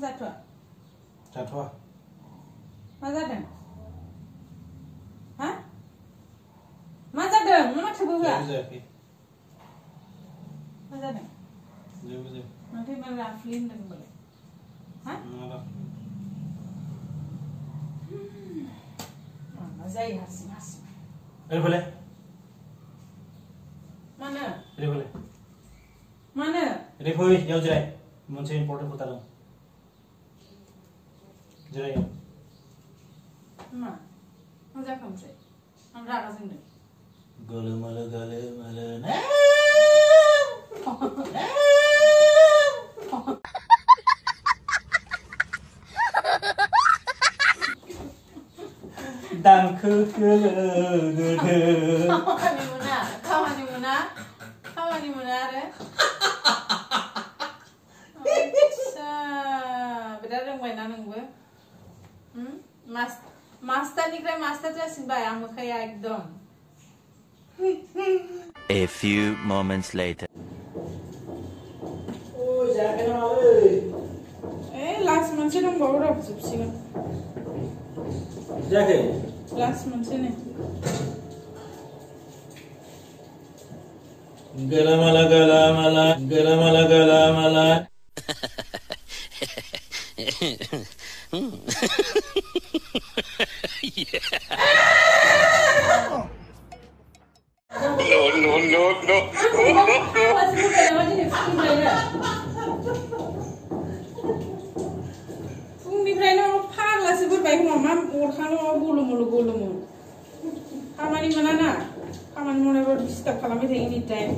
जाथ'आ जाथ'आ मा जादों हा मा जादों मा माथोबो होआ जायाखै मा जादों जेबो जायाखै माथो मा राफ्लि होनदों होनबालाय हा मा जायो हारसिं हारसिं ओरै फैलाय मानो ओरै फैलाय मानो ओरै फै याव जिराय मोनसे इम्पर्टेन्ट खोथा दं जिराय मा जाखो ओमफ्राय आं रागा जोंदों गोलोमोलो दांखो खामानि मोना आरो बिराद रोंबायना नोंबो मास्टारनिफ्राय मास्टार जासिनबाय आमोखाया एकदम A few moments later. ओइ जायाखै नामालै लास्ट मोनसे दंबावो र' जोबसिगोन जायाखै लास्ट मोनसे नै गलामाला No. फुंनिफ्रायनो फाग्लासो बोरबाय खोमा मा अरखांल' गलुमो खामानि मोनाना खामानि मावनायबो डिस्टार्ब खालामबाय थायो एनि टाइम